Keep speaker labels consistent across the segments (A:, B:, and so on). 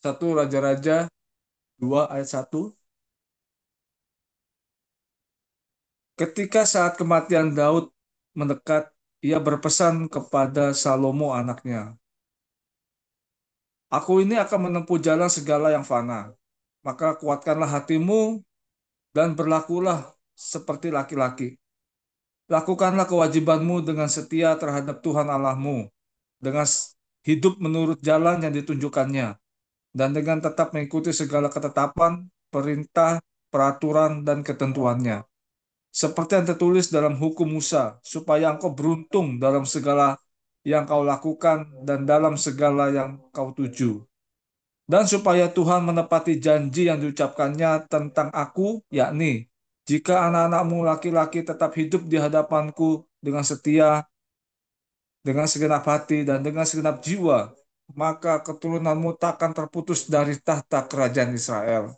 A: Satu Raja-Raja 2 ayat 1. Ketika saat kematian Daud mendekat, ia berpesan kepada Salomo anaknya, "Aku ini akan menempuh jalan segala yang fana. Maka kuatkanlah hatimu dan berlakulah seperti laki-laki. Lakukanlah kewajibanmu dengan setia terhadap Tuhan Allahmu, dengan hidup menurut jalan yang ditunjukkannya, dan dengan tetap mengikuti segala ketetapan, perintah, peraturan, dan ketentuannya. Seperti yang tertulis dalam hukum Musa, supaya engkau beruntung dalam segala yang kau lakukan dan dalam segala yang kau tuju. Dan supaya Tuhan menepati janji yang diucapkannya tentang aku, yakni, jika anak-anakmu laki-laki tetap hidup di hadapanku dengan setia, dengan segenap hati, dan dengan segenap jiwa, maka keturunanmu takkan terputus dari tahta kerajaan Israel.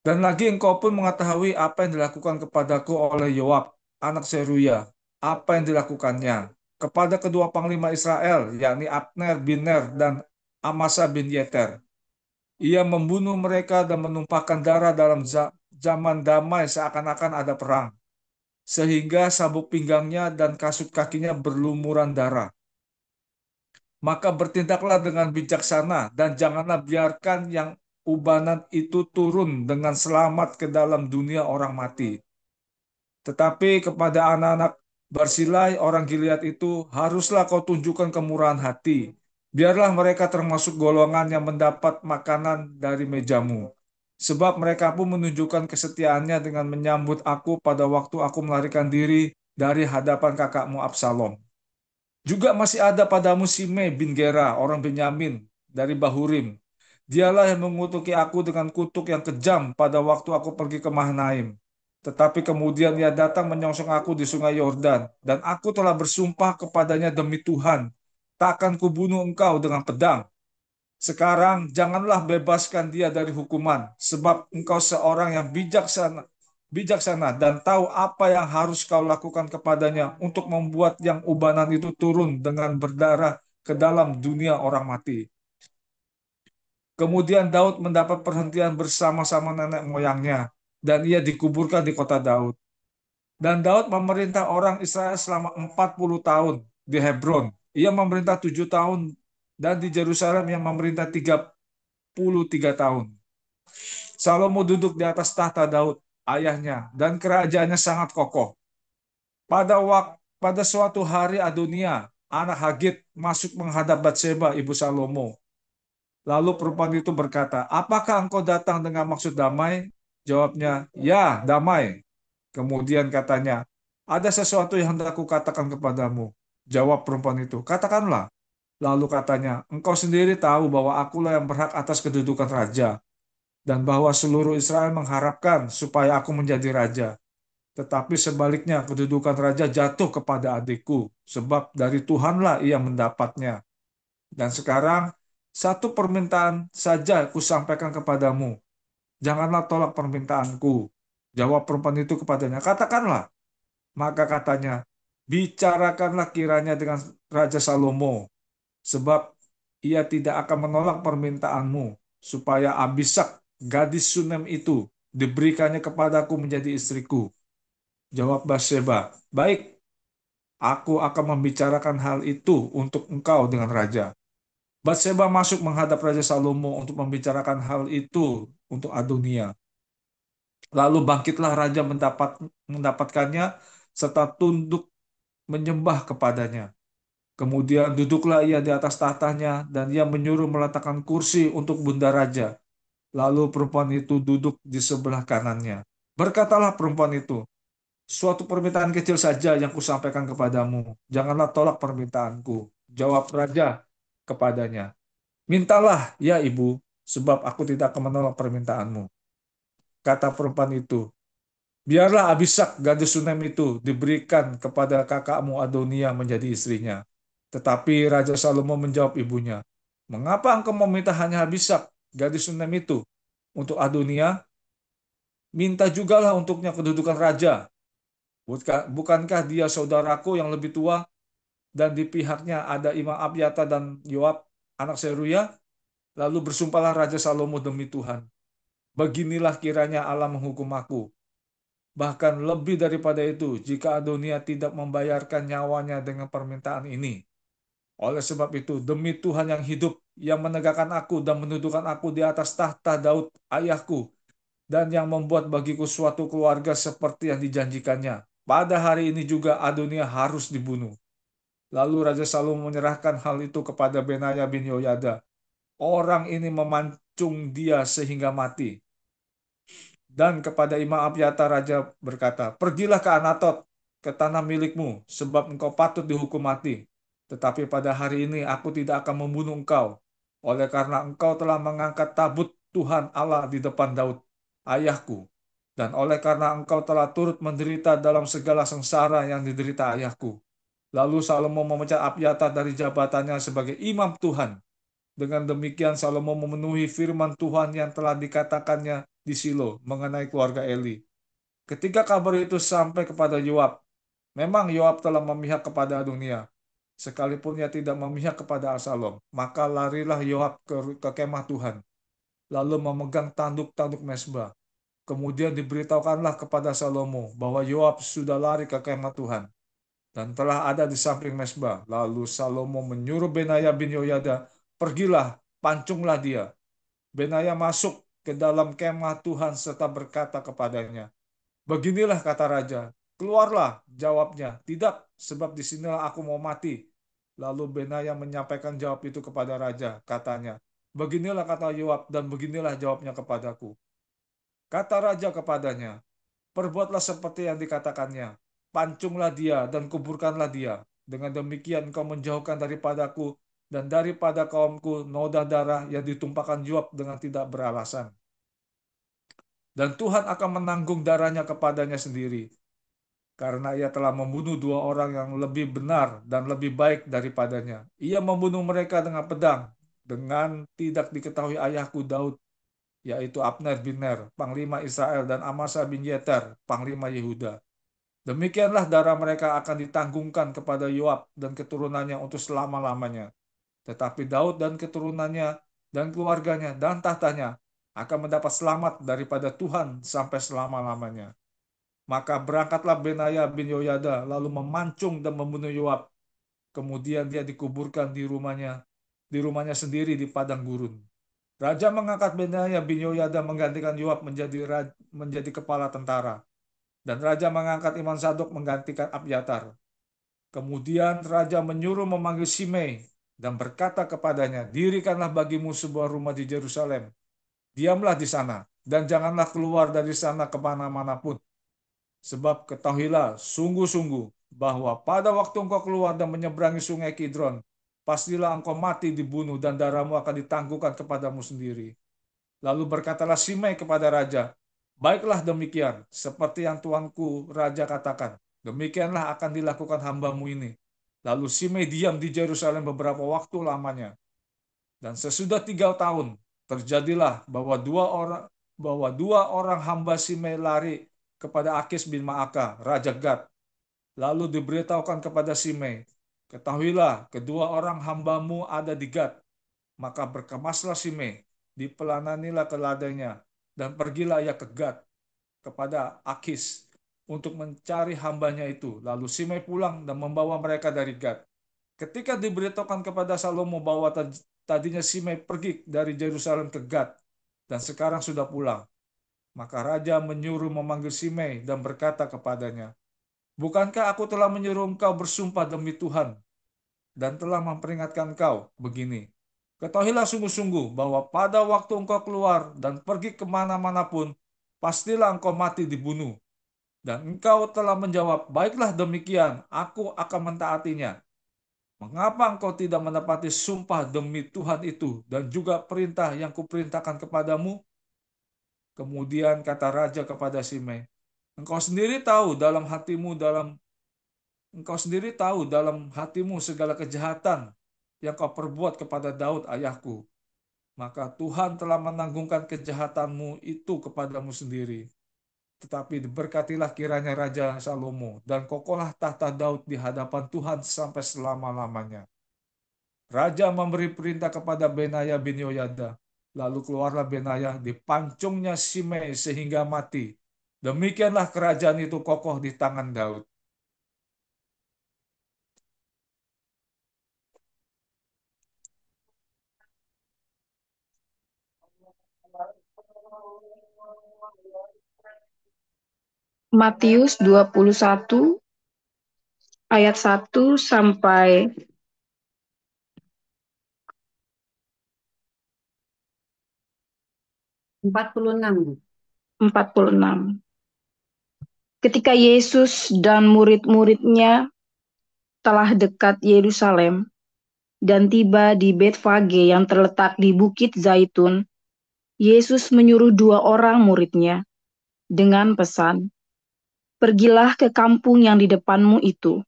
A: Dan lagi engkau pun mengetahui apa yang dilakukan kepadaku oleh Yoab, anak Seruya, apa yang dilakukannya kepada kedua panglima Israel, yakni Abner bin Ner dan Amasa bin Yeter. Ia membunuh mereka dan menumpahkan darah dalam zaman damai seakan-akan ada perang, sehingga sabuk pinggangnya dan kasut kakinya berlumuran darah. Maka bertindaklah dengan bijaksana dan janganlah biarkan yang ubanan itu turun dengan selamat ke dalam dunia orang mati. Tetapi kepada anak-anak Barsilai orang Gilead itu haruslah kau tunjukkan kemurahan hati. Biarlah mereka termasuk golongan yang mendapat makanan dari mejamu. Sebab mereka pun menunjukkan kesetiaannya dengan menyambut aku pada waktu aku melarikan diri dari hadapan kakakmu Absalom. Juga masih ada padamu Simei bin Gera, orang Benyamin, dari Bahurim. Dialah yang mengutuki aku dengan kutuk yang kejam pada waktu aku pergi ke Mahanaim. Tetapi kemudian ia datang menyongsong aku di sungai Yordan, dan aku telah bersumpah kepadanya demi Tuhan, takkan kubunuh engkau dengan pedang. Sekarang janganlah bebaskan dia dari hukuman, sebab engkau seorang yang bijaksana dan tahu apa yang harus kau lakukan kepadanya untuk membuat yang ubanan itu turun dengan berdarah ke dalam dunia orang mati. Kemudian Daud mendapat perhentian bersama-sama nenek moyangnya, dan ia dikuburkan di kota Daud. Dan Daud memerintah orang Israel selama 40 tahun di Hebron. Ia memerintah 7 tahun, dan di Yerusalem yang memerintah 33 tahun. Salomo duduk di atas tahta Daud, ayahnya, dan kerajaannya sangat kokoh. Pada suatu hari Adonia, anak Hagit, masuk menghadap Batseba, ibu Salomo. Lalu perempuan itu berkata, "Apakah engkau datang dengan maksud damai?" Jawabnya, "Ya, damai." Kemudian katanya, "Ada sesuatu yang hendak aku katakan kepadamu." Jawab perempuan itu, "Katakanlah." Lalu katanya, "Engkau sendiri tahu bahwa akulah yang berhak atas kedudukan raja, dan bahwa seluruh Israel mengharapkan supaya aku menjadi raja. Tetapi sebaliknya kedudukan raja jatuh kepada adikku, sebab dari Tuhanlah ia mendapatnya. Dan sekarang satu permintaan saja kusampaikan kepadamu. Janganlah tolak permintaanku." Jawab perempuan itu kepadanya, "Katakanlah." Maka katanya, "Bicarakanlah kiranya dengan Raja Salomo, sebab ia tidak akan menolak permintaanmu, supaya Abisak, gadis Sunem itu, diberikannya kepadaku menjadi istriku." Jawab Bathsheba, "Baik, aku akan membicarakan hal itu untuk engkau dengan raja." Bathsheba masuk menghadap Raja Salomo untuk membicarakan hal itu untuk Adonia. Lalu bangkitlah raja mendapatkannya serta tunduk menyembah kepadanya. Kemudian duduklah ia di atas tahtanya dan ia menyuruh meletakkan kursi untuk bunda raja. Lalu perempuan itu duduk di sebelah kanannya. Berkatalah perempuan itu, "Suatu permintaan kecil saja yang kusampaikan kepadamu. Janganlah tolak permintaanku." Jawab raja kepadanya, "Mintalah, ya ibu, sebab aku tidak akan menolak permintaanmu." Kata perempuan itu, "Biarlah Abisak gadis Sunem itu diberikan kepada kakakmu Adonia menjadi istrinya." Tetapi Raja Salomo menjawab ibunya, "Mengapa engkau meminta hanya Abisak gadis Sunem itu untuk Adonia? Minta jugalah untuknya kedudukan raja. Bukankah dia saudaraku yang lebih tua dan di pihaknya ada Imam Abyata dan Yoab anak Seruya?" Lalu bersumpahlah Raja Salomo demi Tuhan, beginilah kiranya Allah menghukum aku. Bahkan lebih daripada itu, jika Adonia tidak membayarkan nyawanya dengan permintaan ini. Oleh sebab itu, demi Tuhan yang hidup, yang menegakkan aku dan mendudukan aku di atas tahta Daud ayahku, dan yang membuat bagiku suatu keluarga seperti yang dijanjikannya. Pada hari ini juga Adonia harus dibunuh. Lalu Raja Salomo menyerahkan hal itu kepada Benaya bin Yoyada. Orang ini memancung dia sehingga mati. Dan kepada Imam Abyata Raja berkata, pergilah ke Anatot, ke tanah milikmu, sebab engkau patut dihukum mati. Tetapi pada hari ini aku tidak akan membunuh engkau, oleh karena engkau telah mengangkat tabut Tuhan Allah di depan Daud, ayahku. Dan oleh karena engkau telah turut menderita dalam segala sengsara yang diderita ayahku. Lalu Salomo memecat Abyata dari jabatannya sebagai imam Tuhan. Dengan demikian Salomo memenuhi firman Tuhan yang telah dikatakannya di Silo mengenai keluarga Eli. Ketika kabar itu sampai kepada Yoab, memang Yoab telah memihak kepada Adonia, sekalipun ia tidak memihak kepada Absalom. Maka larilah Yoab ke kemah Tuhan, lalu memegang tanduk-tanduk mesbah. Kemudian diberitahukanlah kepada Salomo bahwa Yoab sudah lari ke kemah Tuhan dan telah ada di samping mesbah. Lalu Salomo menyuruh Benaya bin Yoyada, pergilah, pancunglah dia. Benaya masuk ke dalam kemah Tuhan serta berkata kepadanya, beginilah kata raja, keluarlah, jawabnya, tidak, sebab disinilah aku mau mati. Lalu Benaya menyampaikan jawab itu kepada raja, katanya, beginilah kata Yoab dan beginilah jawabnya kepadaku. Kata raja kepadanya, perbuatlah seperti yang dikatakannya. Pancunglah dia dan kuburkanlah dia. Dengan demikian kau menjauhkan daripadaku dan daripada kaumku noda darah yang ditumpahkan Yoab dengan tidak beralasan. Dan Tuhan akan menanggung darahnya kepadanya sendiri, karena ia telah membunuh dua orang yang lebih benar dan lebih baik daripadanya. Ia membunuh mereka dengan pedang, dengan tidak diketahui ayahku Daud, yaitu Abner bin Ner, panglima Israel, dan Amasa bin Yeter, panglima Yehuda. Demikianlah darah mereka akan ditanggungkan kepada Yoab dan keturunannya untuk selama-lamanya. Tetapi Daud dan keturunannya dan keluarganya dan tahtanya akan mendapat selamat daripada Tuhan sampai selama-lamanya. Maka berangkatlah Benaya bin Yoyada lalu memancung dan membunuh Yoab. Kemudian dia dikuburkan di rumahnya sendiri di padang gurun. Raja mengangkat Benaya bin Yoyada menggantikan Yoab menjadi kepala tentara. Dan raja mengangkat Imam Sadok menggantikan Abyatar. Kemudian raja menyuruh memanggil Simei dan berkata kepadanya, dirikanlah bagimu sebuah rumah di Yerusalem. Diamlah di sana dan janganlah keluar dari sana kemana-mana pun. Sebab ketahuilah sungguh-sungguh bahwa pada waktu engkau keluar dan menyeberangi sungai Kidron, pastilah engkau mati dibunuh dan darahmu akan ditangguhkan kepadamu sendiri. Lalu berkatalah Simei kepada raja, baiklah demikian, seperti yang tuanku raja katakan. Demikianlah akan dilakukan hambamu ini. Lalu Simei diam di Yerusalem beberapa waktu lamanya. Dan sesudah 3 tahun, terjadilah bahwa dua orang hamba Simei lari kepada Akis bin Maaka, Raja Gad. Lalu diberitahukan kepada Simei, ketahuilah kedua orang hambamu ada di Gad. Maka berkemaslah Simei, dipelananilah ke ladangnya, dan pergilah ia ke Gad kepada Akis untuk mencari hambanya itu. Lalu Simei pulang dan membawa mereka dari Gad. Ketika diberitahukan kepada Salomo bahwa tadinya Simei pergi dari Yerusalem ke Gad dan sekarang sudah pulang, maka raja menyuruh memanggil Simei dan berkata kepadanya, bukankah aku telah menyuruh engkau bersumpah demi Tuhan dan telah memperingatkan engkau begini, ketahuilah sungguh-sungguh bahwa pada waktu engkau keluar dan pergi kemana-mana pun, pastilah engkau mati dibunuh. Dan engkau telah menjawab, baiklah demikian, aku akan mentaatinya. Mengapa engkau tidak menepati sumpah demi Tuhan itu dan juga perintah yang kuperintahkan kepadamu? Kemudian kata raja kepada Simei, engkau sendiri tahu dalam hatimu segala kejahatan yang kau perbuat kepada Daud ayahku. Maka Tuhan telah menanggungkan kejahatanmu itu kepadamu sendiri. Tetapi diberkatilah kiranya Raja Salomo dan kokohlah tahta Daud di hadapan Tuhan sampai selama-lamanya. Raja memberi perintah kepada Benaya bin Yoyada. Lalu keluarlah Benaya, dipancungnya Simei sehingga mati. Demikianlah kerajaan itu kokoh di tangan Daud.
B: Matius 21 ayat 1 sampai
C: 46.
B: 46. Ketika Yesus dan murid-muridnya telah dekat Yerusalem dan tiba di Betfage yang terletak di Bukit Zaitun, Yesus menyuruh 2 orang muridnya dengan pesan, "Pergilah ke kampung yang di depanmu itu,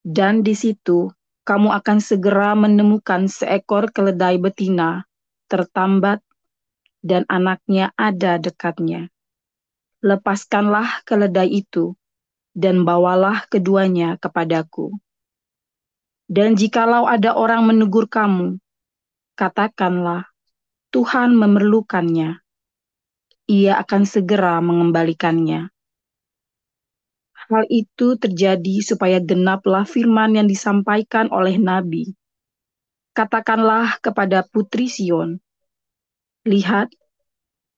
B: dan di situ kamu akan segera menemukan seekor keledai betina tertambat dan anaknya ada dekatnya. Lepaskanlah keledai itu dan bawalah keduanya kepadaku. Dan jikalau ada orang menegur kamu, katakanlah, Tuhan memerlukannya. Ia akan segera mengembalikannya." Hal itu terjadi supaya genaplah firman yang disampaikan oleh Nabi. Katakanlah kepada Putri Sion, lihat,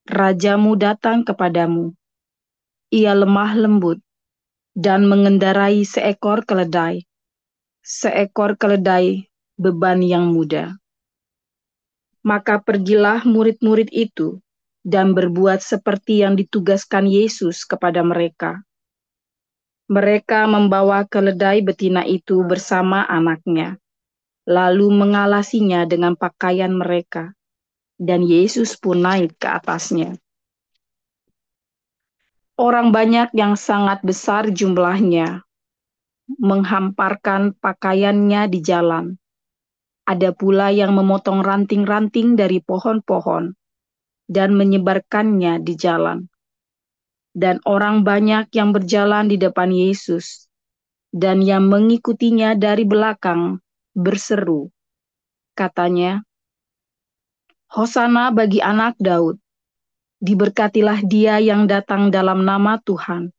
B: rajamu datang kepadamu. Ia lemah lembut dan mengendarai seekor keledai beban yang muda. Maka pergilah murid-murid itu dan berbuat seperti yang ditugaskan Yesus kepada mereka. Mereka membawa keledai betina itu bersama anaknya, lalu mengalasinya dengan pakaian mereka, dan Yesus pun naik ke atasnya. Orang banyak yang sangat besar jumlahnya menghamparkan pakaiannya di jalan. Ada pula yang memotong ranting-ranting dari pohon-pohon dan menyebarkannya di jalan. Dan orang banyak yang berjalan di depan Yesus dan yang mengikutinya dari belakang berseru, katanya, "Hosana bagi anak Daud, diberkatilah dia yang datang dalam nama Tuhan.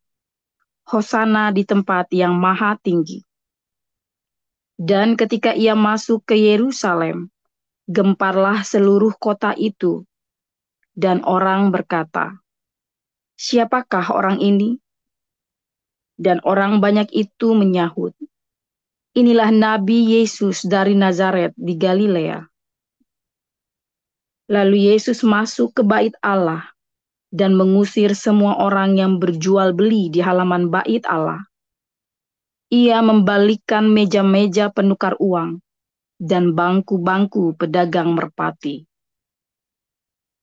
B: Hosana di tempat yang maha tinggi." Dan ketika ia masuk ke Yerusalem, gemparlah seluruh kota itu, dan orang berkata, "Siapakah orang ini?" Dan orang banyak itu menyahut, "Inilah Nabi Yesus dari Nazaret di Galilea." Lalu Yesus masuk ke bait Allah dan mengusir semua orang yang berjual beli di halaman bait Allah. Ia membalikkan meja-meja penukar uang dan bangku-bangku pedagang merpati,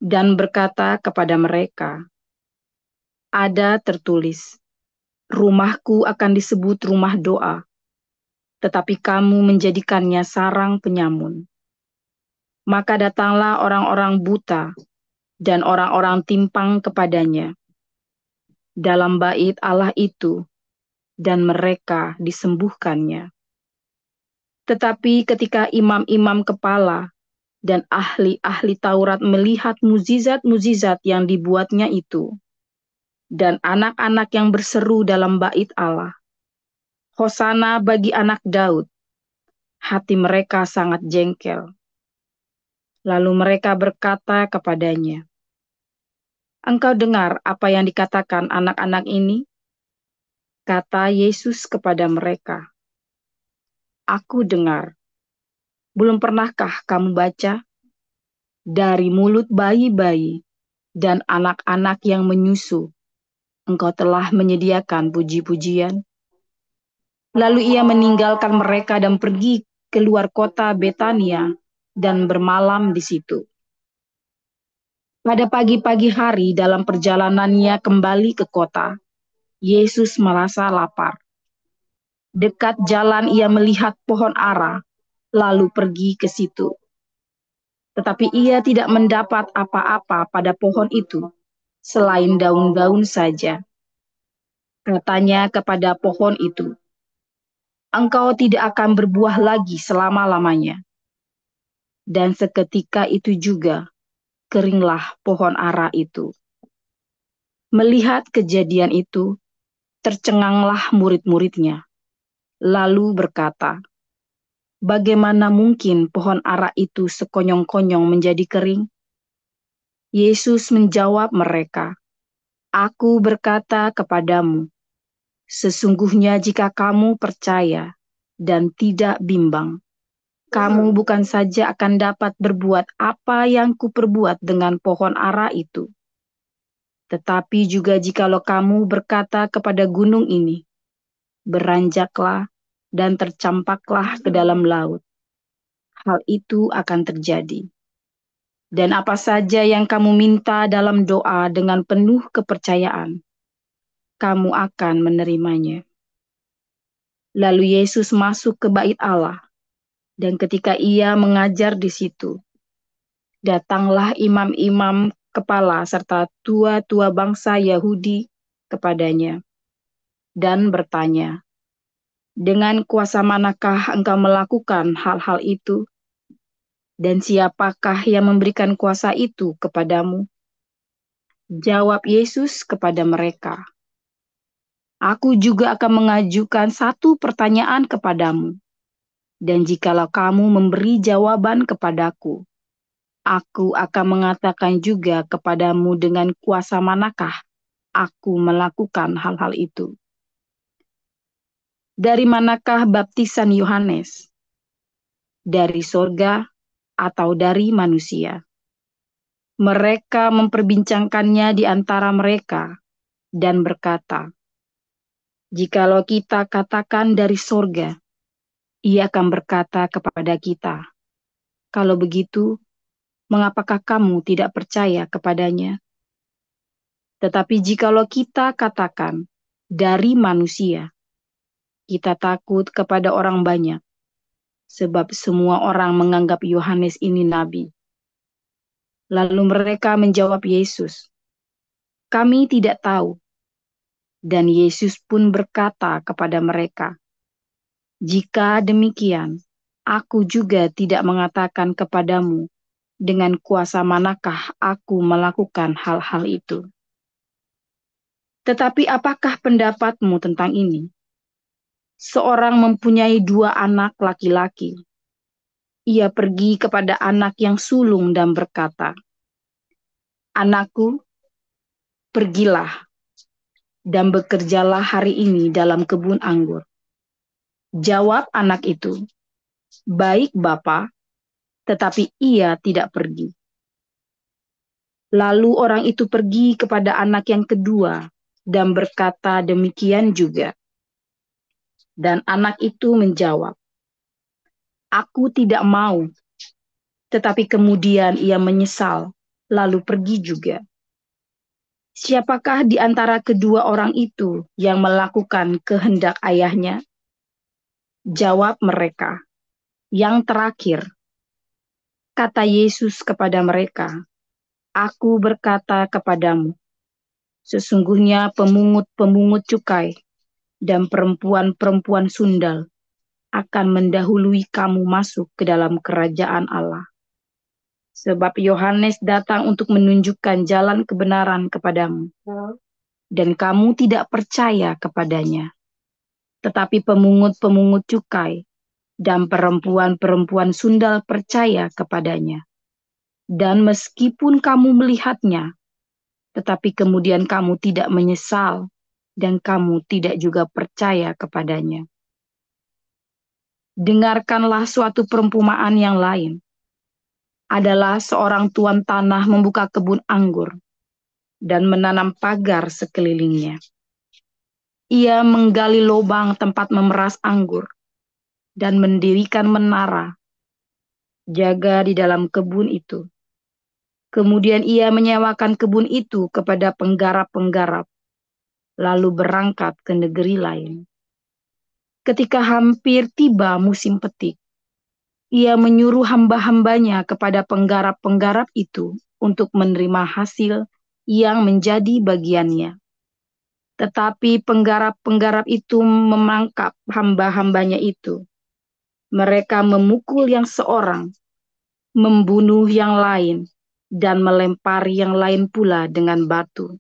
B: dan berkata kepada mereka, "Ada tertulis, rumahku akan disebut rumah doa, tetapi kamu menjadikannya sarang penyamun." Maka datanglah orang-orang buta dan orang-orang timpang kepadanya dalam bait Allah itu, dan mereka disembuhkannya. Tetapi ketika imam-imam kepala dan ahli-ahli Taurat melihat mukjizat-mukjizat yang dibuatnya itu, dan anak-anak yang berseru dalam bait Allah, "Hosana bagi anak Daud," hati mereka sangat jengkel. Lalu mereka berkata kepadanya, "Engkau dengar apa yang dikatakan anak-anak ini?" Kata Yesus kepada mereka, "Aku dengar. Belum pernahkah kamu baca? Dari mulut bayi-bayi dan anak-anak yang menyusu, Engkau telah menyediakan puji-pujian." Lalu ia meninggalkan mereka dan pergi keluar kota Betania dan bermalam di situ. Pada pagi-pagi hari dalam perjalanannya kembali ke kota, Yesus merasa lapar. Dekat jalan ia melihat pohon ara, lalu pergi ke situ. Tetapi ia tidak mendapat apa-apa pada pohon itu, selain daun-daun saja. Katanya kepada pohon itu, "Engkau tidak akan berbuah lagi selama-lamanya." Dan seketika itu juga keringlah pohon ara itu. Melihat kejadian itu, tercenganglah murid-muridnya, lalu berkata, "Bagaimana mungkin pohon ara itu sekonyong-konyong menjadi kering?" Yesus menjawab mereka, "Aku berkata kepadamu, sesungguhnya jika kamu percaya dan tidak bimbang, kamu bukan saja akan dapat berbuat apa yang kuperbuat dengan pohon ara itu, tetapi juga jikalau kamu berkata kepada gunung ini, beranjaklah dan tercampaklah ke dalam laut, hal itu akan terjadi. Dan apa saja yang kamu minta dalam doa dengan penuh kepercayaan, kamu akan menerimanya." Lalu Yesus masuk ke bait Allah, dan ketika ia mengajar di situ, datanglah imam-imam kepala serta tua-tua bangsa Yahudi kepadanya dan bertanya, "Dengan kuasa manakah engkau melakukan hal-hal itu? Dan siapakah yang memberikan kuasa itu kepadamu?" Jawab Yesus kepada mereka, "Aku juga akan mengajukan satu pertanyaan kepadamu, dan jikalau kamu memberi jawaban kepadaku, aku akan mengatakan juga kepadamu dengan kuasa manakah aku melakukan hal-hal itu. Dari manakah baptisan Yohanes? Dari sorga atau dari manusia?" Mereka memperbincangkannya di antara mereka dan berkata, "Jikalau kita katakan dari sorga, ia akan berkata kepada kita, 'Kalau begitu, mengapakah kamu tidak percaya kepadanya?' Tetapi jikalau kita katakan dari manusia, kita takut kepada orang banyak, sebab semua orang menganggap Yohanes ini nabi." Lalu mereka menjawab Yesus, "Kami tidak tahu." Dan Yesus pun berkata kepada mereka, "Jika demikian, aku juga tidak mengatakan kepadamu dengan kuasa manakah aku melakukan hal-hal itu. Tetapi apakah pendapatmu tentang ini? Seorang mempunyai dua anak laki-laki. Ia pergi kepada anak yang sulung dan berkata, 'Anakku, pergilah dan bekerjalah hari ini dalam kebun anggur.' Jawab anak itu, 'Baik, Bapa,' tetapi ia tidak pergi. Lalu orang itu pergi kepada anak yang kedua dan berkata demikian juga. Dan anak itu menjawab, 'Aku tidak mau.' Tetapi kemudian ia menyesal, lalu pergi juga. Siapakah di antara kedua orang itu yang melakukan kehendak ayahnya?" Jawab mereka, "Yang terakhir." Kata Yesus kepada mereka, "Aku berkata kepadamu, sesungguhnya pemungut-pemungut cukai dan perempuan-perempuan sundal akan mendahului kamu masuk ke dalam kerajaan Allah. Sebab Yohanes datang untuk menunjukkan jalan kebenaran kepadamu, dan kamu tidak percaya kepadanya. Tetapi pemungut-pemungut cukai dan perempuan-perempuan sundal percaya kepadanya. Dan meskipun kamu melihatnya, tetapi kemudian kamu tidak menyesal, dan kamu tidak juga percaya kepadanya. Dengarkanlah suatu perumpamaan yang lain. Adalah seorang tuan tanah membuka kebun anggur dan menanam pagar sekelilingnya. Ia menggali lubang tempat memeras anggur dan mendirikan menara jaga di dalam kebun itu. Kemudian ia menyewakan kebun itu kepada penggarap-penggarap, lalu berangkat ke negeri lain. Ketika hampir tiba musim petik, ia menyuruh hamba-hambanya kepada penggarap-penggarap itu untuk menerima hasil yang menjadi bagiannya. Tetapi penggarap-penggarap itu memangkap hamba-hambanya itu. Mereka memukul yang seorang, membunuh yang lain, dan melempari yang lain pula dengan batu.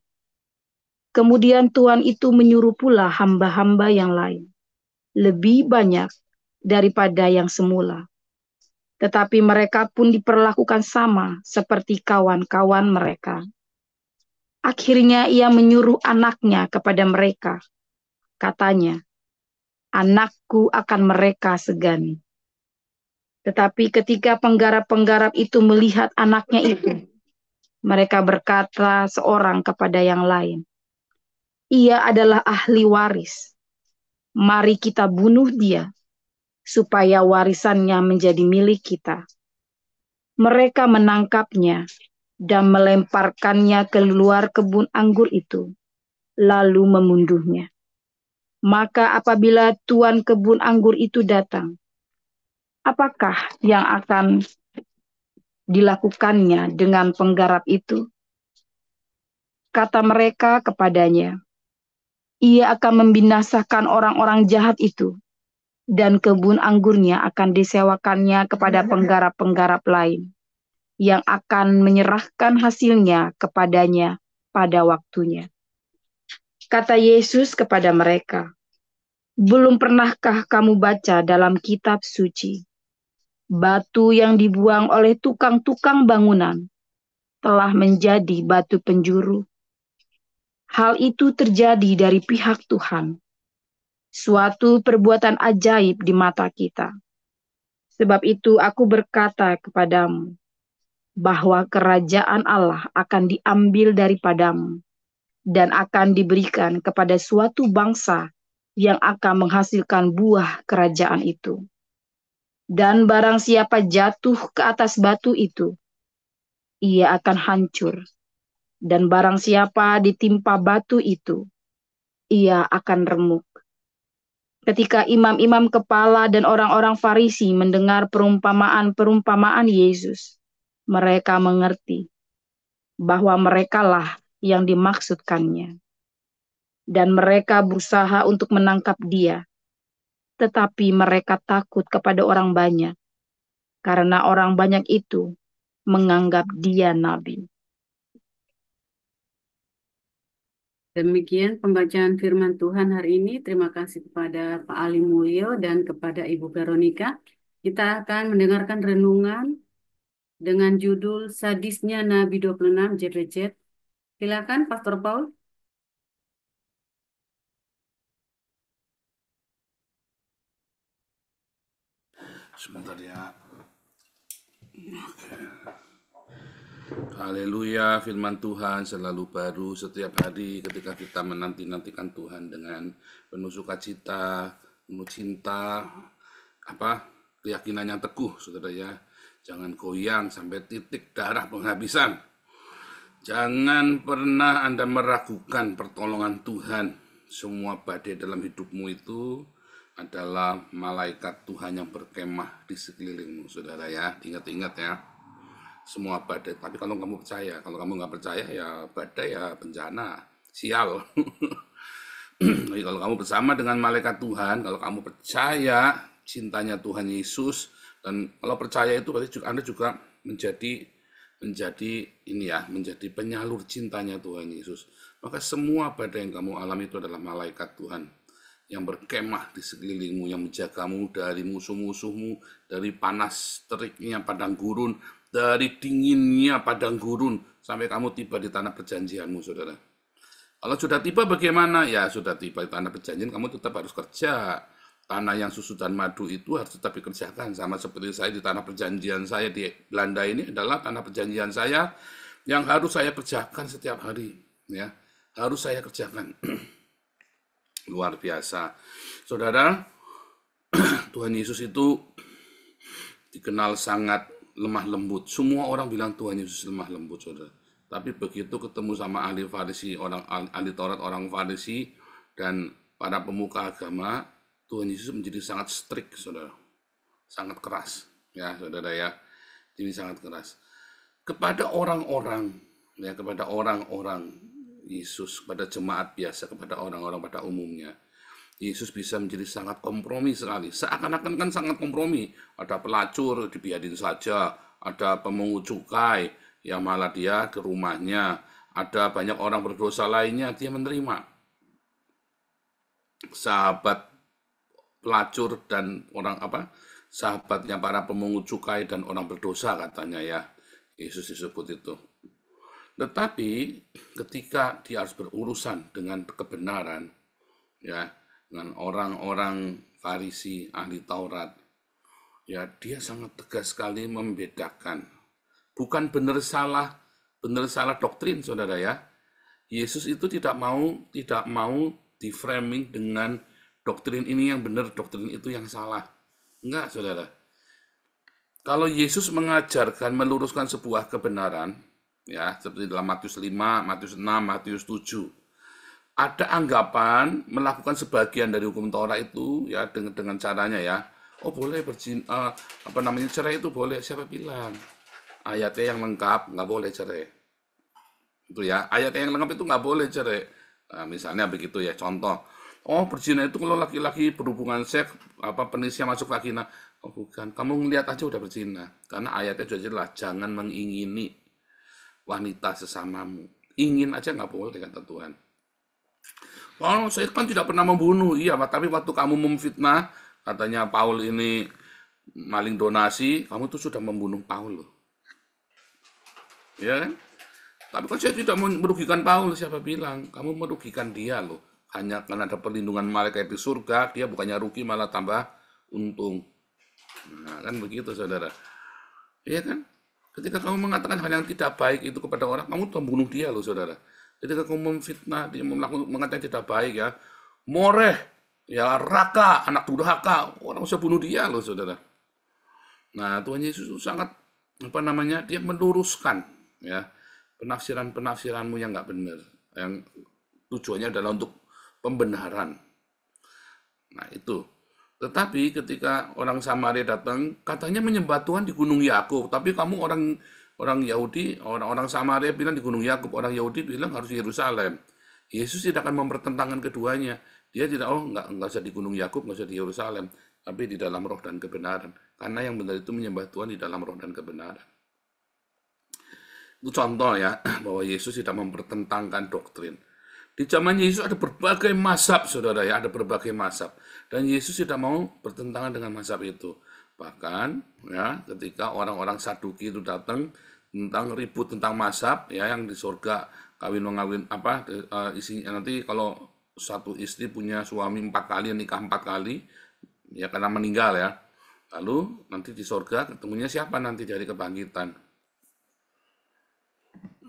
B: Kemudian Tuhan itu menyuruh pula hamba-hamba yang lain, lebih banyak daripada yang semula. Tetapi mereka pun diperlakukan sama seperti kawan-kawan mereka. Akhirnya ia menyuruh anaknya kepada mereka. Katanya, "Anakku akan mereka segani." Tetapi ketika penggarap-penggarap itu melihat anaknya itu, mereka berkata seorang kepada yang lain, "Ia adalah ahli waris. Mari kita bunuh dia, supaya warisannya menjadi milik kita." Mereka menangkapnya dan melemparkannya keluar kebun anggur itu, lalu membunuhnya. Maka apabila tuan kebun anggur itu datang, apakah yang akan dilakukannya dengan penggarap itu? Kata mereka kepadanya, "Ia akan membinasakan orang-orang jahat itu, dan kebun anggurnya akan disewakannya kepada penggarap-penggarap lain, yang akan menyerahkan hasilnya kepadanya pada waktunya." Kata Yesus kepada mereka, "Belum pernahkah kamu baca dalam kitab suci, batu yang dibuang oleh tukang-tukang bangunan telah menjadi batu penjuru? Hal itu terjadi dari pihak Tuhan, suatu perbuatan ajaib di mata kita. Sebab itu aku berkata kepadamu, bahwa kerajaan Allah akan diambil daripadamu dan akan diberikan kepada suatu bangsa yang akan menghasilkan buah kerajaan itu. Dan barang siapa jatuh ke atas batu itu, ia akan hancur. Dan barang siapa ditimpa batu itu, ia akan remuk." Ketika imam-imam kepala dan orang-orang Farisi mendengar perumpamaan-perumpamaan Yesus, mereka mengerti bahwa merekalah yang dimaksudkannya. Dan mereka berusaha untuk menangkap dia, tetapi mereka takut kepada orang banyak, karena orang banyak itu menganggap dia nabi.
C: Demikian pembacaan firman Tuhan hari ini. Terima kasih kepada Pak Ali Mulyo dan kepada Ibu Veronica. Kita akan mendengarkan renungan dengan judul Sadisnya Nabi 26 JPZ. Silakan Pastor Paul.
D: Sebentar ya. Haleluya, firman Tuhan selalu baru setiap hari ketika kita menanti-nantikan Tuhan dengan penuh sukacita, penuh cinta, keyakinan yang teguh, saudara ya. Jangan goyang sampai titik darah penghabisan. Jangan pernah Anda meragukan pertolongan Tuhan. Semua badai dalam hidupmu itu adalah malaikat Tuhan yang berkemah di sekelilingmu, saudara ya. Ingat-ingat ya. Semua badai, tapi kalau kamu percaya, kalau kamu nggak percaya ya badai ya bencana, sial. Jadi kalau kamu bersama dengan malaikat Tuhan, kalau kamu percaya cintanya Tuhan Yesus, dan kalau percaya itu berarti Anda juga menjadi penyalur cintanya Tuhan Yesus. Maka semua badai yang kamu alami itu adalah malaikat Tuhan yang berkemah di sekelilingmu, yang menjagamu dari musuh-musuhmu, dari panas teriknya padang gurun, dari dinginnya padang gurun, sampai kamu tiba di tanah perjanjianmu, saudara. Kalau sudah tiba bagaimana? Ya sudah tiba di tanah perjanjian, kamu tetap harus kerja. Tanah yang susu dan madu itu harus tetap dikerjakan. Sama seperti saya di tanah perjanjian saya di Belanda ini adalah tanah perjanjian saya yang harus saya kerjakan setiap hari. Ya, harus saya kerjakan. Luar biasa. Saudara, Tuhan Yesus itu dikenal sangat lemah lembut. Semua orang bilang Tuhan Yesus lemah lembut, saudara. Tapi begitu ketemu sama ahli Farisi, ahli Taurat, orang Farisi, dan para pemuka agama, Tuhan Yesus menjadi sangat strict, saudara. Sangat keras, ya saudara ya. Ini sangat keras. Kepada orang-orang, ya kepada orang-orang Yesus, kepada jemaat biasa, kepada orang-orang pada umumnya, Yesus bisa menjadi sangat kompromi sekali. Seakan-akan kan sangat kompromi. Ada pelacur, dibiarin saja. ada pemungut cukai yang malah dia ke rumahnya, ada banyak orang berdosa lainnya dia menerima. Sahabat pelacur dan orang sahabatnya para pemungut cukai dan orang berdosa katanya ya, Yesus disebut itu. Tetapi ketika dia harus berurusan dengan kebenaran, ya, dengan orang-orang Farisi, ahli Taurat, ya dia sangat tegas sekali membedakan. Bukan benar salah doktrin, saudara ya. Yesus itu tidak mau di-framing dengan doktrin ini yang benar, doktrin itu yang salah. Enggak, saudara. Kalau Yesus mengajarkan, meluruskan sebuah kebenaran, ya seperti dalam Matius 5, Matius 6, Matius 7, ada anggapan melakukan sebagian dari hukum Taurat itu ya dengan caranya ya, oh boleh cerai itu boleh, siapa bilang? Ayatnya yang lengkap nggak boleh cerai. Itu ya, ayatnya yang lengkap itu nggak boleh cerai. Nah, misalnya begitu ya, contoh. Oh, berzina itu kalau laki-laki berhubungan seks, penisnya masuk vagina. Oh, bukan. Kamu ngelihat aja udah berzina. Karena ayatnya sudah jelas, jangan mengingini wanita sesamamu. Ingin aja nggak boleh, kata Tuhan. Oh, saya kan tidak pernah membunuh. Iya, tapi waktu kamu memfitnah, katanya Paul ini maling donasi, kamu tuh sudah membunuh Paul loh. Ya kan? Tapi kan saya tidak merugikan Paul, siapa bilang? Kamu merugikan dia loh. Hanya karena ada perlindungan malaikat di surga, dia bukannya rugi malah tambah untung. Nah, kan begitu, saudara. Iya kan? Ketika kamu mengatakan hal yang tidak baik itu kepada orang, kamu telah membunuh dia loh, saudara. Ketika kamu memfitnah, dia mengatakan tidak baik ya, moreh, ya raka, anak durhaka, orang bisa bunuh dia loh, saudara. Nah, Tuhan Yesus sangat dia meluruskan ya penafsiranmu yang nggak benar, yang tujuannya adalah untuk pembenaran. Nah itu. Tetapi ketika orang Samaria datang, katanya menyembah Tuhan di Gunung Yakub, tapi kamu orang Yahudi, orang Samaria bilang di Gunung Yakub, orang Yahudi bilang harus Yerusalem. Yesus tidak akan mempertentangkan keduanya. Dia tidak, nggak usah di Gunung Yakub, nggak usah di Yerusalem, tapi di dalam roh dan kebenaran. Karena yang benar itu menyembah Tuhan di dalam roh dan kebenaran. Itu contoh ya, bahwa Yesus tidak mempertentangkan doktrin. Di zaman Yesus ada berbagai mazhab, saudara ya, ada berbagai mazhab. Dan Yesus tidak mau bertentangan dengan mazhab itu. Bahkan ya, ketika orang-orang Saduki itu datang tentang ribut tentang mazhab ya, yang di surga kawin isinya nanti kalau satu istri punya suami 4 kali, nikah 4 kali ya karena meninggal ya. Lalu nanti di surga ketemunya siapa nanti dari kebangkitan.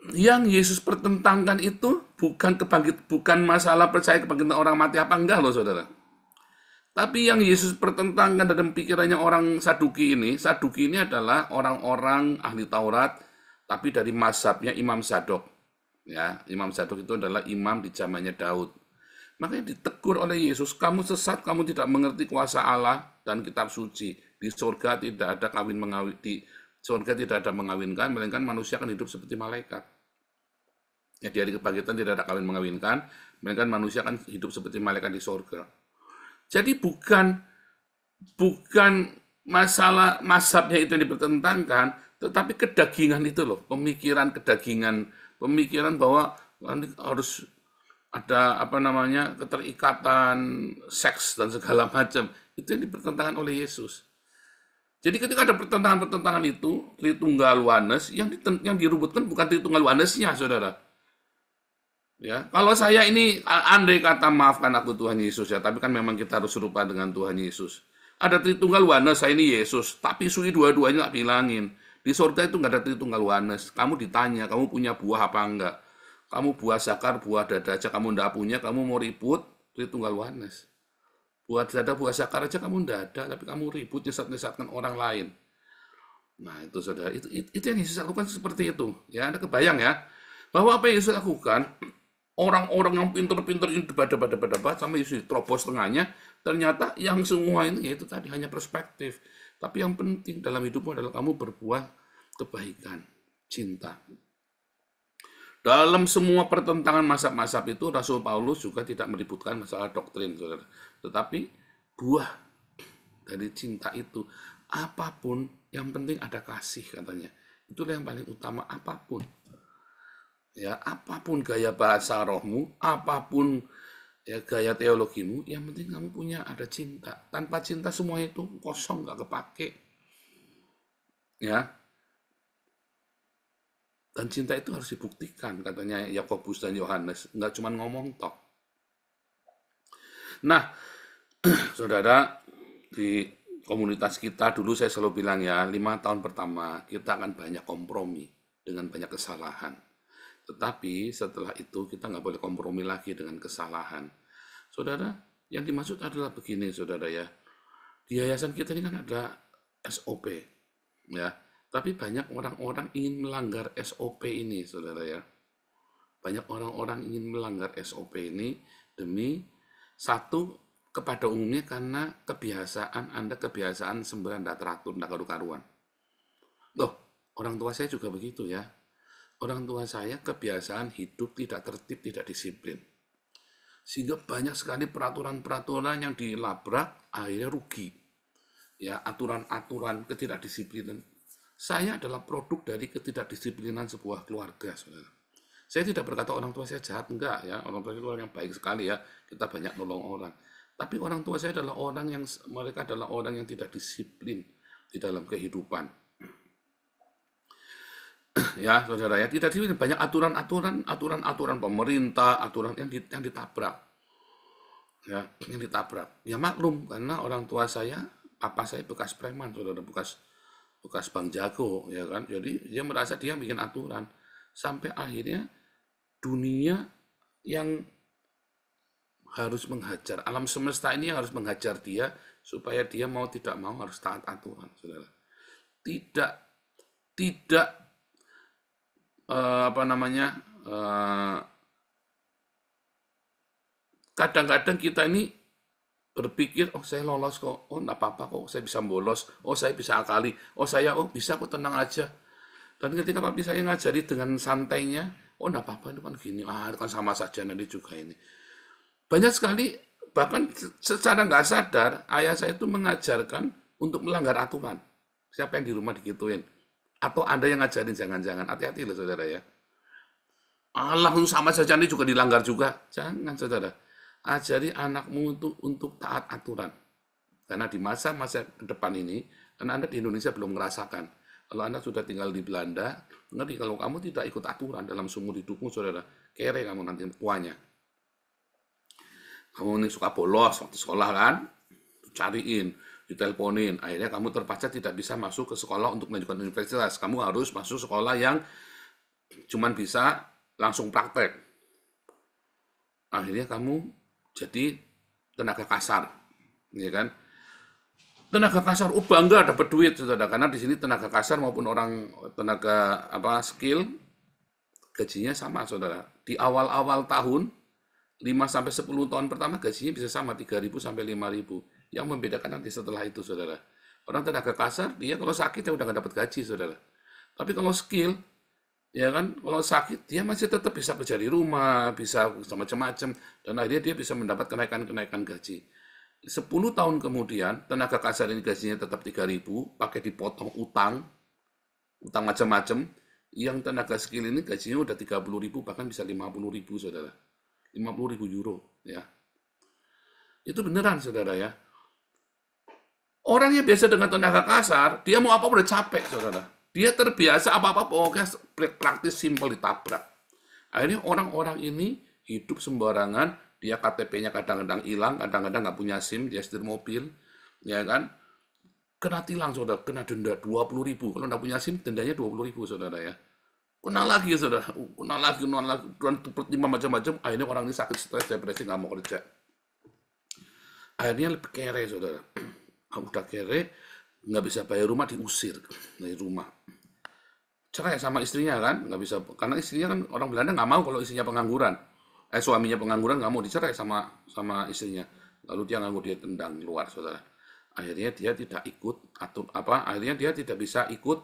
D: Yang Yesus pertentangkan itu bukan masalah percaya kebangkitan orang mati apa enggak loh, saudara. Tapi yang Yesus pertentangkan dalam pikirannya orang Saduki ini adalah orang-orang ahli Taurat, tapi dari mazhabnya Imam Zadok. Ya, Imam Zadok itu adalah imam di zamannya Daud. Makanya ditegur oleh Yesus, kamu sesat, kamu tidak mengerti kuasa Allah dan kitab suci. Di surga tidak ada surga tidak ada mengawinkan, melainkan manusia akan hidup seperti malaikat. Ya, di hari kebangkitan tidak ada kawin mengawinkan, melainkan manusia akan hidup seperti malaikat di surga. Jadi bukan masalah mazhabnya itu yang dipertentangkan, tetapi kedagingan itu loh, pemikiran bahwa harus ada keterikatan seks dan segala macam, itu yang dipertentangkan oleh Yesus. Jadi ketika ada pertentangan itu, Tritunggal Oneness, yang dirubutkan bukan Tritunggal Oneness-nya, saudara. Ya, kalau saya ini andai kata maafkan aku Tuhan Yesus ya, tapi kan memang kita harus serupa dengan Tuhan Yesus. Ada Tritunggal Oneness, saya ini Yesus, tapi sui dua-duanya nggak bilangin. Di surga itu nggak ada Tritunggal Oneness. Kamu ditanya, kamu punya buah apa enggak? Kamu buah zakar, buah dada aja kamu enggak punya, kamu mau ribut, Tritunggal Oneness. Buah dada, buah zakar aja kamu enggak ada, tapi kamu ribut nyesat-nyesatkan orang lain. Nah itu saudara, itu yang Yesus lakukan seperti itu. Ya, Anda kebayang ya, bahwa apa yang Yesus lakukan, orang-orang yang pintar-pintar ini debat sama Yesus terobos tengahnya, ternyata yang semua ini yaitu tadi hanya perspektif. Tapi yang penting dalam hidupmu adalah kamu berbuah kebaikan, cinta. Dalam semua pertentangan mazhab-mazhab itu, Rasul Paulus juga tidak meributkan masalah doktrin, saudara. Tetapi buah dari cinta itu. Apapun, yang penting ada kasih katanya. Itulah yang paling utama, apapun. Ya, apapun gaya bahasa rohmu, apapun ya gaya teologimu, yang penting kamu punya ada cinta. Tanpa cinta semua itu kosong, nggak kepake. Ya, dan cinta itu harus dibuktikan, katanya Yakobus dan Yohanes, nggak cuma ngomong tok. Nah, saudara, di komunitas kita dulu saya selalu bilang ya, 5 tahun pertama kita akan banyak kompromi dengan banyak kesalahan. Tetapi setelah itu kita nggak boleh kompromi lagi dengan kesalahan. Saudara, yang dimaksud adalah begini, saudara ya. Di yayasan kita ini kan ada SOP, ya. Tapi banyak orang-orang ingin melanggar SOP ini, saudara ya. Banyak orang-orang ingin melanggar SOP ini demi satu, kepada umumnya karena kebiasaan Anda kebiasaan sembahyang tidak teratur, tidak karu-karuan. Loh, orang tua saya juga begitu ya. Orang tua saya kebiasaan hidup tidak tertib, tidak disiplin. Sehingga banyak sekali peraturan-peraturan yang dilabrak, akhirnya rugi. Ya, aturan-aturan ketidakdisiplinan. Saya adalah produk dari ketidakdisiplinan sebuah keluarga, saudara. Saya tidak berkata orang tua saya jahat, enggak ya. Orang tua saya orang yang baik sekali ya. Kita banyak nolong orang. Tapi orang tua saya adalah mereka adalah orang yang tidak disiplin di dalam kehidupan. Ya, saudara ya, tidak disiplin, banyak aturan pemerintah, aturan yang ditabrak. Ya, yang ditabrak. Ya maklum, karena orang tua saya, papa saya bekas preman, saudara, bekas Bang Jago, ya kan. Jadi dia merasa dia bikin aturan. Sampai akhirnya dunia yang harus menghajar, alam semesta ini yang harus menghajar dia, supaya dia mau tidak mau harus taat aturan, saudara. Tidak kadang-kadang kita ini berpikir, oh saya lolos kok, oh enggak apa-apa kok, saya bisa bolos, oh saya bisa akali, oh bisa kok, tenang aja. Dan ketika papi saya ngajari dengan santainya, oh enggak apa-apa, itu kan gini, itu kan sama saja, nanti juga ini. Banyak sekali, bahkan secara nggak sadar, ayah saya itu mengajarkan untuk melanggar aturan. Siapa yang di rumah digituin? Atau Anda yang ngajarin, jangan-jangan. Hati-hati loh, saudara ya. Allah sama saja, ini juga dilanggar juga. Jangan, saudara. Ajari anakmu untuk taat aturan. Karena di masa-masa ke depan ini, karena Anda di Indonesia belum merasakan. Kalau Anda sudah tinggal di Belanda, ngerti kalau kamu tidak ikut aturan dalam seumur hidupmu, saudara, kere kamu nanti tuanya. Kamu ini suka bolos waktu sekolah kan, cariin, diteleponin, akhirnya kamu terpaksa tidak bisa masuk ke sekolah untuk melanjutkan universitas. Kamu harus masuk sekolah yang cuman bisa langsung praktek. Akhirnya kamu jadi tenaga kasar, ya kan? Tenaga kasar, bangga dapat duit, saudara. Karena di sini tenaga kasar maupun orang tenaga skill, gajinya sama, saudara. Di awal-awal tahun, 5-10 tahun pertama gajinya bisa sama 3.000 sampai 5.000. Yang membedakan nanti setelah itu, saudara. Orang tenaga kasar, dia kalau sakit ya udah nggak dapat gaji, saudara. Tapi kalau skill, ya kan, kalau sakit dia masih tetap bisa kerja di rumah, bisa macam-macam, dan akhirnya dia bisa mendapat kenaikan gaji. 10 tahun kemudian, tenaga kasar ini gajinya tetap 3.000, pakai dipotong utang macam-macam. Yang tenaga skill ini gajinya udah 30.000, bahkan bisa 50.000, saudara. 50.000 euro, ya. Itu beneran, saudara ya. Orang yang biasa dengan tenaga kasar, dia mau apa udah capek, saudara. Dia terbiasa apa-apa pokoknya praktis, simpel, ditabrak. Akhirnya orang-orang ini hidup sembarangan, dia KTP-nya kadang-kadang hilang, kadang-kadang nggak punya SIM, dia setir mobil, ya kan. Kena tilang, saudara, kena denda 20.000. Kalau nggak punya SIM, dendanya 20.000, saudara ya. Kena lagi, saudara, kena lagi, dan macam-macam. Akhirnya orang ini sakit, stres, depresi, nggak mau kerja. Akhirnya lebih kere, saudara. Udah kere, nggak bisa bayar rumah, diusir dari rumah. Cerai sama istrinya kan, nggak bisa, karena istrinya kan orang Belanda nggak mau kalau istrinya pengangguran. Suaminya pengangguran nggak mau dicerai sama istrinya. Lalu dia nganggur, dia tendang keluar, saudara. Akhirnya dia tidak ikut akhirnya dia tidak bisa ikut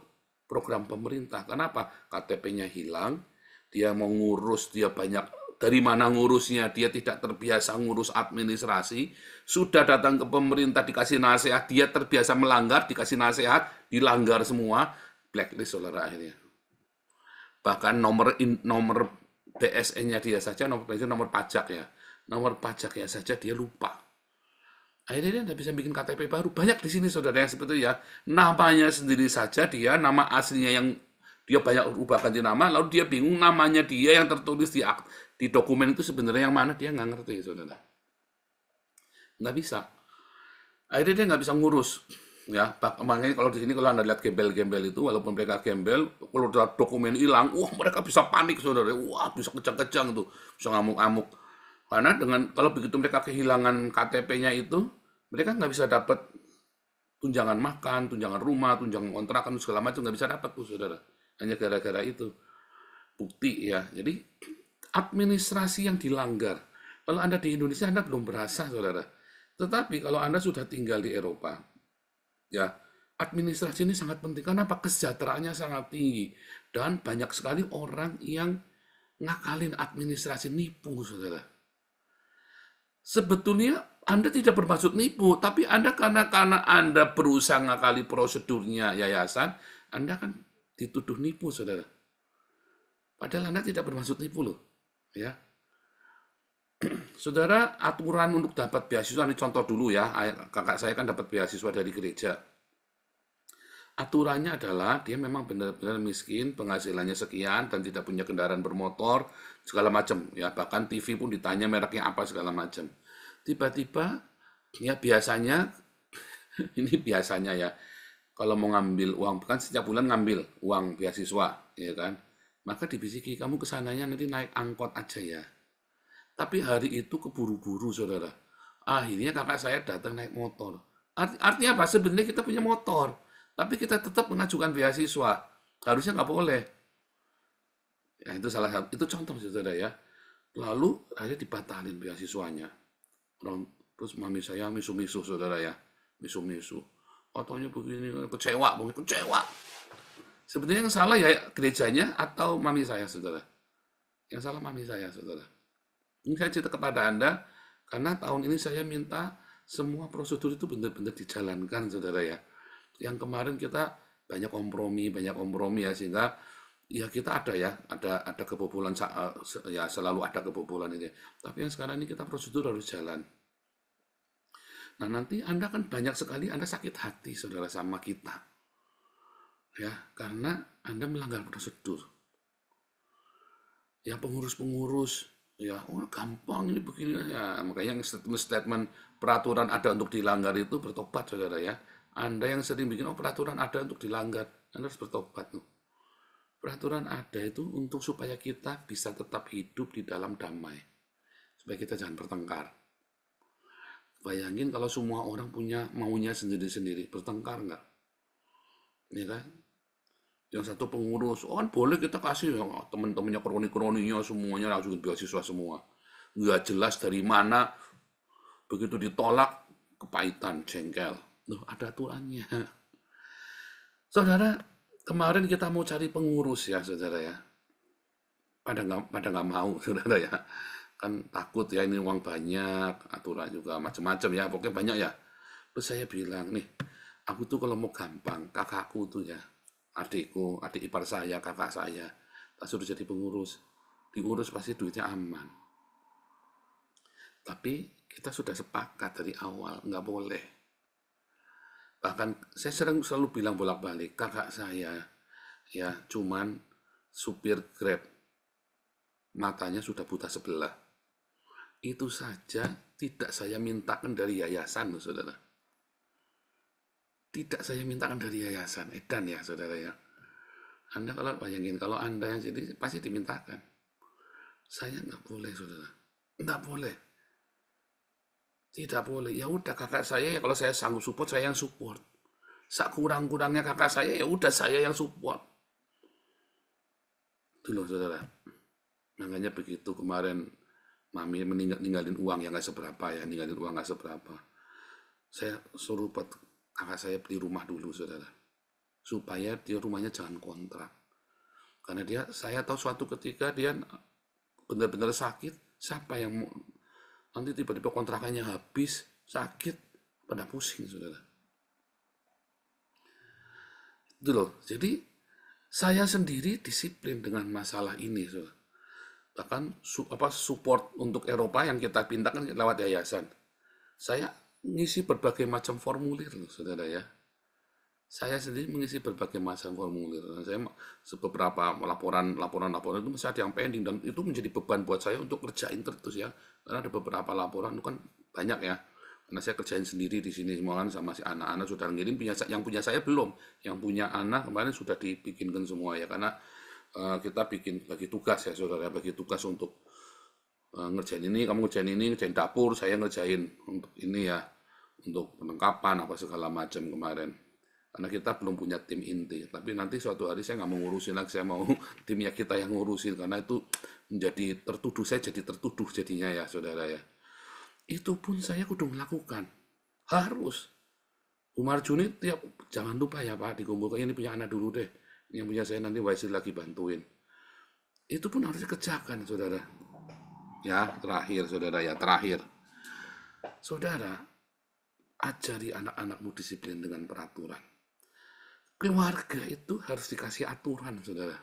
D: program pemerintah. Kenapa? KTP-nya hilang, dia mau ngurus, dia banyak dari mana ngurusnya, dia tidak terbiasa ngurus administrasi, sudah datang ke pemerintah dikasih nasihat, dia terbiasa melanggar, dikasih nasihat, dilanggar semua, blacklist saudara akhirnya. Bahkan nomor BSN-nya dia saja, nomor pajak ya, nomor pajaknya saja dia lupa. Akhirnya dia tidak bisa bikin KTP baru. Banyak di sini saudara yang seperti itu ya. Namanya sendiri saja dia, nama aslinya yang dia banyak ubah ganti nama, lalu dia bingung namanya dia yang tertulis di dokumen itu sebenarnya yang mana, dia nggak ngerti saudara. Nggak bisa. Akhirnya dia nggak bisa ngurus. Ya, makanya kalau di sini kalau Anda lihat gembel-gembel itu, walaupun mereka gembel, kalau dokumen hilang, wah mereka bisa panik saudara. Wah bisa kejang-kejang tuh, bisa ngamuk-ngamuk. Karena kalau begitu mereka kehilangan KTP-nya itu, mereka nggak bisa dapat tunjangan makan, tunjangan rumah, tunjangan kontrakan, segala macam nggak bisa dapat tuh saudara. Hanya gara-gara itu. Bukti ya. Jadi administrasi yang dilanggar. Kalau Anda di Indonesia, Anda belum berasa saudara. Tetapi kalau Anda sudah tinggal di Eropa, ya administrasi ini sangat penting. Karena apa? Kesejahteraannya sangat tinggi. Dan banyak sekali orang yang ngakalin administrasi, nipu saudara. Sebetulnya Anda tidak bermaksud nipu, tapi Anda karena Anda berusaha ngakali prosedurnya yayasan, Anda kan dituduh nipu, saudara. Padahal Anda tidak bermaksud nipu loh, ya. Saudara, aturan untuk dapat beasiswa, ini contoh dulu ya, kakak saya kan dapat beasiswa dari gereja. Aturannya adalah dia memang benar-benar miskin, penghasilannya sekian dan tidak punya kendaraan bermotor, segala macam ya. Bahkan TV pun ditanya mereknya apa segala macam. Tiba-tiba ya biasanya ini biasanya ya, kalau mau ngambil uang kan setiap bulan ngambil uang beasiswa, ya kan? Maka dibisiki kamu kesananya nanti naik angkot aja ya. Tapi hari itu keburu-buru saudara. Akhirnya kakak saya datang naik motor. Artinya apa? Sebenarnya kita punya motor, tapi kita tetap mengajukan beasiswa. Harusnya nggak boleh. Ya, itu salah satu, itu contoh saudara ya. Lalu akhirnya dibatalin beasiswanya. Terus mami saya misu-misu saudara ya, misu-misu. Katanya begini, kecewa. Sebenarnya yang salah ya gerejanya atau mami saya saudara. Yang salah mami saya saudara. Ini saya cerita kepada Anda karena tahun ini saya minta semua prosedur itu benar-benar dijalankan saudara ya. Yang kemarin kita banyak kompromi ya, sehingga ya kita ada kebobolan ya, selalu ada kebobolan ini. Tapi yang sekarang ini kita prosedur harus jalan. Nah nanti Anda kan banyak sekali Anda sakit hati saudara sama kita, ya karena Anda melanggar prosedur. Ya pengurus ya gampang ini begini ya, makanya statement peraturan ada untuk dilanggar itu bertobat saudara ya. Anda yang sering bikin peraturan ada untuk dilanggar, Anda harus bertobat. Peraturan ada itu untuk supaya kita bisa tetap hidup di dalam damai, supaya kita jangan bertengkar. Bayangin kalau semua orang punya maunya sendiri-sendiri, bertengkar nggak? Ya kan? Yang satu pengurus, kan boleh kita kasih ya, teman-temannya kroni-kroninya semuanya langsung beasiswa semua. Nggak jelas dari mana, begitu ditolak, kepahitan, jengkel. Loh, ada aturannya. Saudara, kemarin kita mau cari pengurus ya, saudara ya. Pada nggak mau, saudara ya. Kan takut ya, ini uang banyak, aturan juga macam-macam ya, pokoknya banyak ya. Terus saya bilang, nih, aku tuh kalau mau gampang, kakakku tuh ya, adikku, adik ipar saya, kakak saya, tak suruh jadi pengurus. Diurus pasti duitnya aman. Tapi kita sudah sepakat dari awal, nggak boleh. Bahkan saya selalu bilang bolak-balik, kakak saya ya cuman supir Grab, matanya sudah buta sebelah. Itu saja tidak saya mintakan dari yayasan, saudara. Tidak saya mintakan dari yayasan, edan ya saudara ya. Anda kalau bayangin, kalau Anda yang jadi pasti dimintakan. Saya nggak boleh saudara, nggak boleh. Tidak boleh. Ya udah kakak saya ya kalau saya sanggup support saya yang support. Sakurang-kurangnya kakak saya ya udah saya yang support. Itu loh saudara. Makanya begitu kemarin mami ninggalin uang yang nggak seberapa ya, ninggalin uang nggak seberapa. Saya suruh buat kakak saya beli rumah dulu saudara. Supaya dia rumahnya jangan kontrak. Karena saya tahu suatu ketika dia benar-benar sakit, siapa yang mau nanti tiba-tiba kontrakannya habis, sakit, pada pusing, saudara. Itu loh. Jadi saya sendiri disiplin dengan masalah ini, saudara. Bahkan support untuk Eropa yang kita pintakan lewat yayasan. Saya ngisi berbagai macam formulir, loh, saudara ya. Saya sendiri mengisi berbagai macam formulir. Saya beberapa laporan itu masih ada yang pending dan itu menjadi beban buat saya untuk kerjain terus ya. Karena ada beberapa laporan itu kan banyak ya. Karena saya kerjain sendiri di sini semua kan sama si anak-anak sudah ngirim, yang punya saya belum. Yang punya anak kemarin sudah dibikinkan semua ya, karena kita bagi tugas ya saudara, bagi tugas untuk ngerjain ini, kamu ngerjain dapur, saya ngerjain untuk ini ya, untuk penengkapan apa segala macam kemarin. Karena kita belum punya tim inti, tapi nanti suatu hari saya nggak mau ngurusin lagi, saya mau timnya kita yang ngurusin, karena itu menjadi tertuduh, saya jadi tertuduh jadinya ya saudara ya. Itu pun saya kudu melakukan, harus. Bu Marjuni tiap, jangan lupa ya Pak, dikumpulkan ini punya anak dulu deh, yang punya saya nanti Waisil lagi bantuin. Itu pun harus dikerjakan saudara. Ya terakhir saudara ya, terakhir. Saudara, ajari anak-anakmu disiplin dengan peraturan. Keluarga itu harus dikasih aturan, saudara,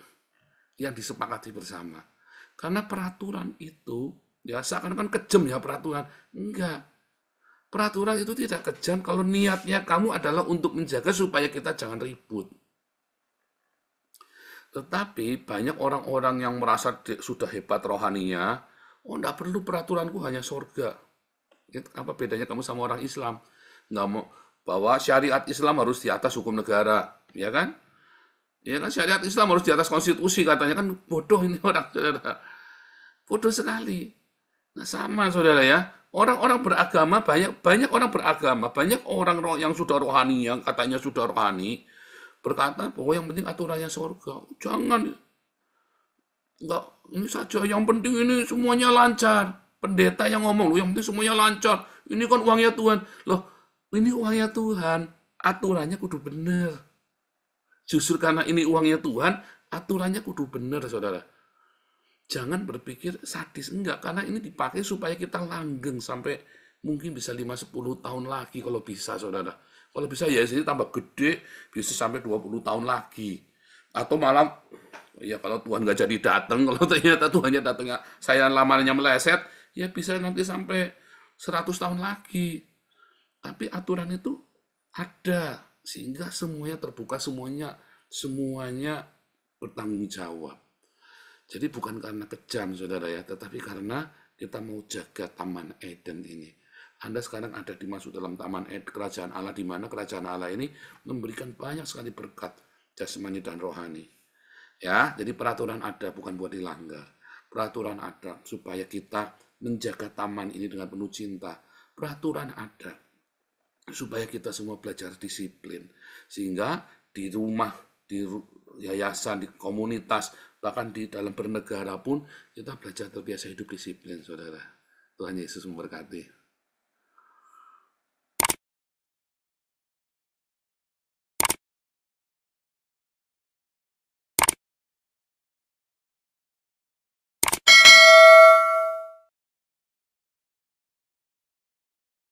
D: yang disepakati bersama. Karena peraturan itu, ya seakan-akan kejam ya peraturan. Enggak. Peraturan itu tidak kejam kalau niatnya kamu adalah untuk menjaga supaya kita jangan ribut. Tetapi banyak orang-orang yang merasa sudah hebat rohaninya, oh enggak perlu peraturanku, hanya surga. Apa bedanya kamu sama orang Islam? Nggak mau bahwa syariat Islam harus di atas hukum negara, ya kan? Ya kan, syariat Islam harus di atas konstitusi, katanya kan. Bodoh ini orang, saudara. Bodoh sekali. Nah, sama saudara ya. Orang-orang beragama, banyak orang beragama, banyak orang yang sudah rohani, yang katanya sudah rohani, berkata bahwa yang penting aturannya surga. Jangan. Enggak, ini saja yang penting ini semuanya lancar. Pendeta yang ngomong, loh yang penting semuanya lancar. Ini kan uangnya Tuhan. Loh, ini uangnya Tuhan, aturannya kudu bener. Justru karena ini uangnya Tuhan, aturannya kudu bener, saudara. Jangan berpikir sadis, enggak. Karena ini dipakai supaya kita langgeng sampai mungkin bisa 5-10 tahun lagi kalau bisa, saudara. Kalau bisa ya sini tambah gede, bisa sampai 20 tahun lagi. Atau malam, ya kalau Tuhan nggak jadi datang, kalau ternyata Tuhannya datangnya, saya lamarnya meleset, ya bisa nanti sampai 100 tahun lagi. Tapi aturan itu ada, sehingga semuanya terbuka, semuanya bertanggung jawab. Jadi bukan karena kejam, saudara ya, tetapi karena kita mau jaga Taman Eden ini. Anda sekarang ada dimasuk dalam Taman Eden, Kerajaan Allah, di mana Kerajaan Allah ini memberikan banyak sekali berkat jasmani dan rohani. Ya, jadi peraturan ada, bukan buat dilanggar. Peraturan ada supaya kita menjaga taman ini dengan penuh cinta. Peraturan ada supaya kita semua belajar disiplin, sehingga di rumah, di yayasan, di komunitas, bahkan di dalam bernegara pun kita belajar terbiasa hidup disiplin, saudara. Tuhan Yesus memberkati.